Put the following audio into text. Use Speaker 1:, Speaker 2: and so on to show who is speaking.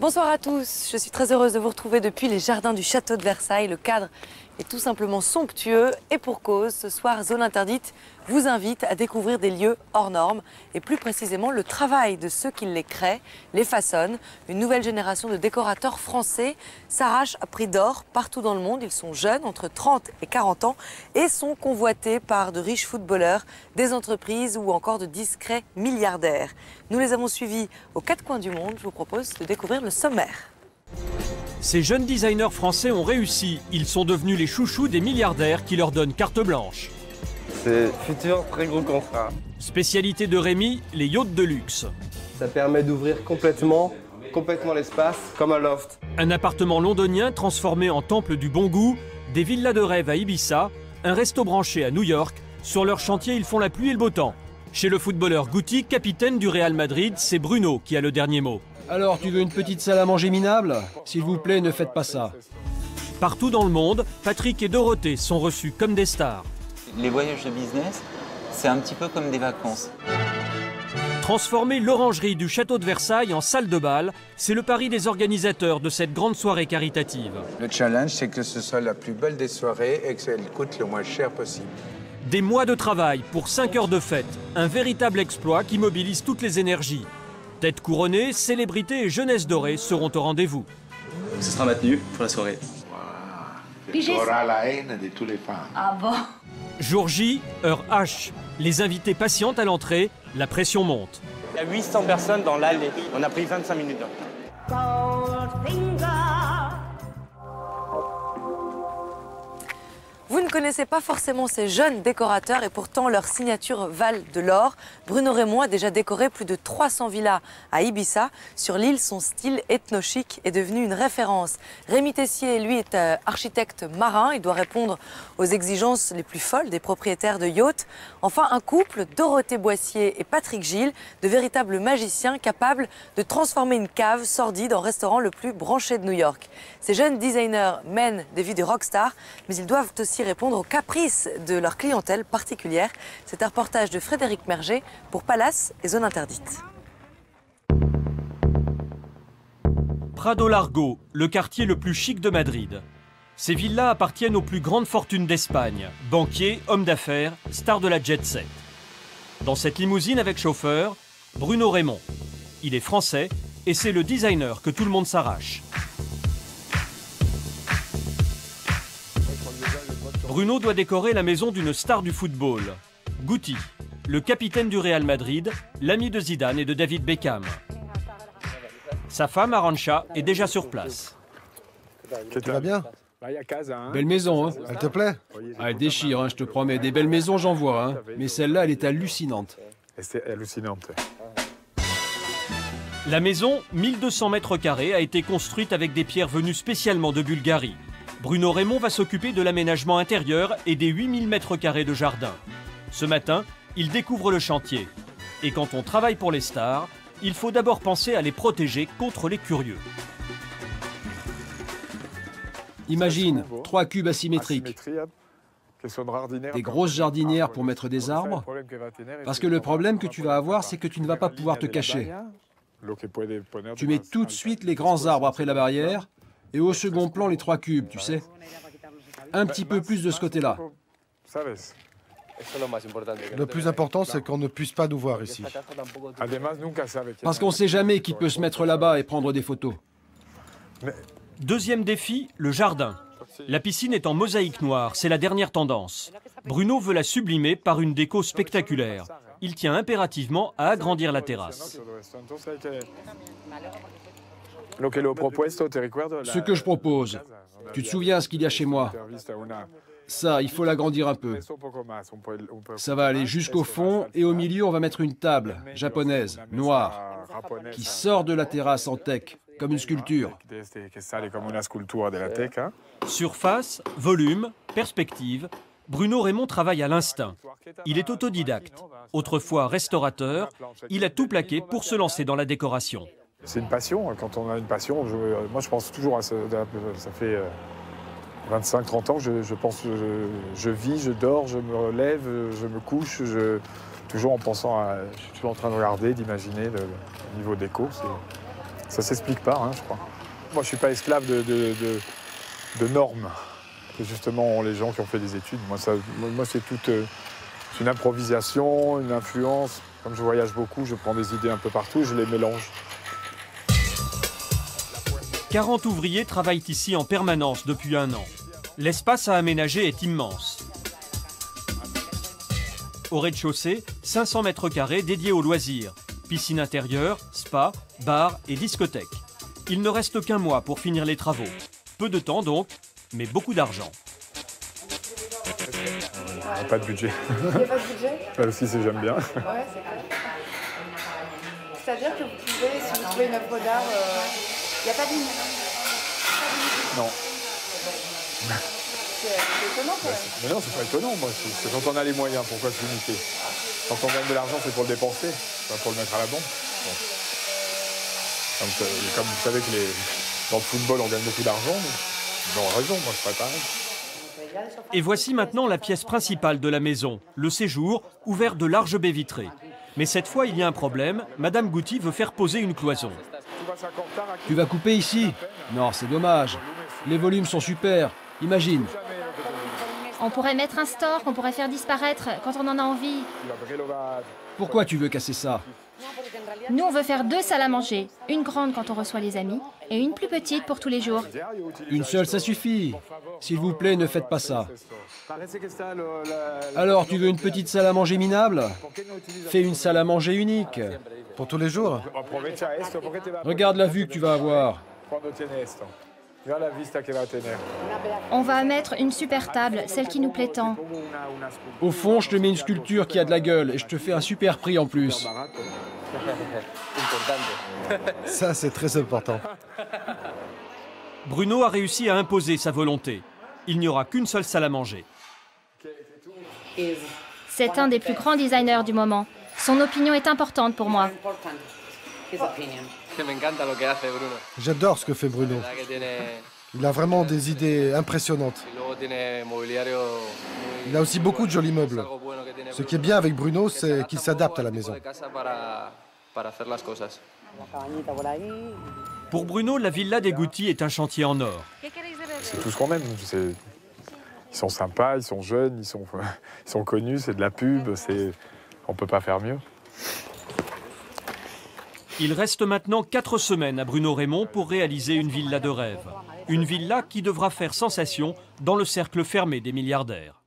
Speaker 1: Bonsoir à tous, je suis très heureuse de vous retrouver depuis les jardins du château de Versailles. Le cadre est tout simplement somptueux et pour cause, ce soir Zone Interdite vous invite à découvrir des lieux hors normes et plus précisément le travail de ceux qui les créent, les façonnent. Une nouvelle génération de décorateurs français s'arrache à prix d'or partout dans le monde. Ils sont jeunes, entre 30 et 40 ans et sont convoités par de riches footballeurs, des entreprises ou encore de discrets milliardaires. Nous les avons suivis aux quatre coins du monde. Je vous propose de découvrir le sommaire.
Speaker 2: Ces jeunes designers français ont réussi. Ils sont devenus les chouchous des milliardaires qui leur donnent carte blanche.
Speaker 3: C'est futur très gros contrat.
Speaker 2: Spécialité de Rémi, les yachts de luxe.
Speaker 3: Ça permet d'ouvrir complètement l'espace, comme un loft.
Speaker 2: Un appartement londonien transformé en temple du bon goût, des villas de rêve à Ibiza, un resto branché à New York. Sur leur chantier, ils font la pluie et le beau temps. Chez le footballeur Guti, capitaine du Real Madrid, c'est Bruno qui a le dernier mot.
Speaker 4: Alors, tu veux une petite salle à manger minable? S'il vous plaît, ne faites pas ça.
Speaker 2: Partout dans le monde, Patrick et Dorothée sont reçus comme des stars.
Speaker 5: Les voyages de business, c'est un petit peu comme des vacances.
Speaker 2: Transformer l'orangerie du château de Versailles en salle de bal, c'est le pari des organisateurs de cette grande soirée caritative.
Speaker 6: Le challenge, c'est que ce soit la plus belle des soirées et qu'elle coûte le moins cher possible.
Speaker 2: Des mois de travail pour 5 heures de fête, un véritable exploit qui mobilise toutes les énergies. Tête couronnée, célébrités et jeunesse dorée seront au rendez-vous.
Speaker 7: Ce sera maintenu pour la soirée.
Speaker 8: Tu auras la haine de toutes les femmes.
Speaker 1: Ah bon?
Speaker 2: Jour J, heure H. Les invités patientent à l'entrée, la pression monte.
Speaker 9: Il y a 800 personnes dans l'allée. On a pris 25 minutes.
Speaker 1: Vous ne connaissez pas forcément ces jeunes décorateurs et pourtant leur signature valent de l'or. Bruno Raymond a déjà décoré plus de 300 villas à Ibiza. Sur l'île, son style ethno-chic est devenu une référence. Rémi Tessier, lui, est architecte marin. Il doit répondre aux exigences les plus folles des propriétaires de yachts. Enfin, un couple, Dorothée Boissier et Patrick Gilles, de véritables magiciens capables de transformer une cave sordide en restaurant le plus branché de New York. Ces jeunes designers mènent des vies de rockstar, mais ils doivent aussi répondre aux caprices de leur clientèle particulière. C'est un reportage de Frédéric Merger pour Palace et Zone Interdite.
Speaker 2: Prado Largo, le quartier le plus chic de Madrid. Ces villas appartiennent aux plus grandes fortunes d'Espagne. Banquiers, hommes d'affaires, stars de la jet set. Dans cette limousine avec chauffeur, Bruno Raymond. Il est français et c'est le designer que tout le monde s'arrache. Bruno doit décorer la maison d'une star du football. Guti, le capitaine du Real Madrid, l'ami de Zidane et de David Beckham. Sa femme, Arantxa, est déjà sur place.
Speaker 4: Tu vas bien? Belle maison, hein? Elle te plaît? Ah, elle déchire, hein, je te promets. Des belles maisons, j'en vois, hein. Mais celle-là, elle est hallucinante.
Speaker 6: C'est hallucinante.
Speaker 2: La maison, 1200 mètres carrés, a été construite avec des pierres venues spécialement de Bulgarie. Bruno Raymond va s'occuper de l'aménagement intérieur et des 8000 mètres carrés de jardin. Ce matin, il découvre le chantier. Et quand on travaille pour les stars, il faut d'abord penser à les protéger contre les curieux.
Speaker 4: Imagine, 3 cubes asymétriques. Des grosses jardinières pour mettre des arbres. Parce que le problème que tu vas avoir, c'est que tu ne vas pas pouvoir te cacher. Tu mets tout de suite les grands arbres après la barrière. Et au second plan, les 3 cubes, tu sais. Un petit peu plus de ce côté-là.
Speaker 10: Le plus important, c'est qu'on ne puisse pas nous voir ici.
Speaker 4: Parce qu'on ne sait jamais qui peut se mettre là-bas et prendre des photos.
Speaker 2: Deuxième défi, le jardin. La piscine est en mosaïque noire, c'est la dernière tendance. Bruno veut la sublimer par une déco spectaculaire. Il tient impérativement à agrandir la terrasse.
Speaker 4: Ce que je propose, tu te souviens ce qu'il y a chez moi? Ça, il faut l'agrandir un peu. Ça va aller jusqu'au fond et au milieu, on va mettre une table japonaise, noire, qui sort de la terrasse en teck, comme une sculpture.
Speaker 2: Surface, volume, perspective, Bruno Raymond travaille à l'instinct. Il est autodidacte. Autrefois restaurateur, il a tout plaqué pour se lancer dans la décoration.
Speaker 6: C'est une passion. Quand on a une passion, moi je pense toujours à ça. Ça fait 25-30 ans que je vis, je dors, je me relève, je me couche, toujours en pensant à... Je suis toujours en train de regarder, d'imaginer le niveau déco. Ça s'explique pas, hein, je crois. Moi, je suis pas esclave de normes que justement ont les gens qui ont fait des études. Moi, c'est toute une improvisation, une influence. Comme je voyage beaucoup, je prends des idées un peu partout et je les mélange.
Speaker 2: 40 ouvriers travaillent ici en permanence depuis 1 an. L'espace à aménager est immense. Au rez-de-chaussée, 500 mètres carrés dédiés aux loisirs. Piscine intérieure, spa, bar et discothèque. Il ne reste qu'un mois pour finir les travaux. Peu de temps donc, mais beaucoup d'argent.
Speaker 6: Pas de budget.
Speaker 11: Il n'y a pas de budget?
Speaker 6: Si, j'aime bien.
Speaker 11: Ouais, c'est cool. C'est-à-dire que vous pouvez, si vous trouvez une œuvre d'art, il n'y a pas de limite.
Speaker 6: Non.
Speaker 11: C'est étonnant quand même.
Speaker 6: Mais non, c'est pas étonnant. Moi, c'est quand on a les moyens, pourquoi se limiter? Quand on gagne de l'argent, c'est pour le dépenser, pas pour le mettre à la banque. Bon. Comme vous savez que dans le football, on gagne beaucoup d'argent, ils ont raison, moi je ferais pareil.
Speaker 2: Et voici maintenant la pièce principale de la maison, le séjour, ouvert de larges baies vitrées. Mais cette fois, il y a un problème. Madame Gouty veut faire poser une cloison.
Speaker 4: Tu vas couper ici? Non, c'est dommage. Les volumes sont super. Imagine.
Speaker 12: On pourrait mettre un store qu'on pourrait faire disparaître quand on en a envie.
Speaker 4: Pourquoi tu veux casser ça?
Speaker 12: Nous, on veut faire 2 salles à manger. Une grande quand on reçoit les amis et une plus petite pour tous les jours.
Speaker 4: Une seule, ça suffit. S'il vous plaît, ne faites pas ça. Alors, tu veux une petite salle à manger minable? Fais une salle à manger unique.
Speaker 10: Pour tous les jours?
Speaker 4: Regarde la vue que tu vas avoir.
Speaker 12: On va mettre une super table, celle qui nous plaît tant.
Speaker 4: Au fond, je te mets une sculpture qui a de la gueule et je te fais un super prix en plus.
Speaker 10: Ça, c'est très important.
Speaker 2: Bruno a réussi à imposer sa volonté. Il n'y aura qu'une seule salle à manger.
Speaker 12: C'est un des plus grands designers du moment. Son opinion est importante pour moi.
Speaker 10: J'adore ce que fait Bruno. Il a vraiment des idées impressionnantes. Il a aussi beaucoup de jolis meubles. Ce qui est bien avec Bruno, c'est qu'il s'adapte à la maison.
Speaker 2: Pour Bruno, la villa des Gouty est un chantier en or.
Speaker 6: C'est tout ce qu'on aime. Ils sont sympas, ils sont jeunes, ils sont connus, c'est de la pub, on ne peut pas faire mieux.
Speaker 2: Il reste maintenant 4 semaines à Bruno Raymond pour réaliser une villa de rêve. Une villa qui devra faire sensation dans le cercle fermé des milliardaires.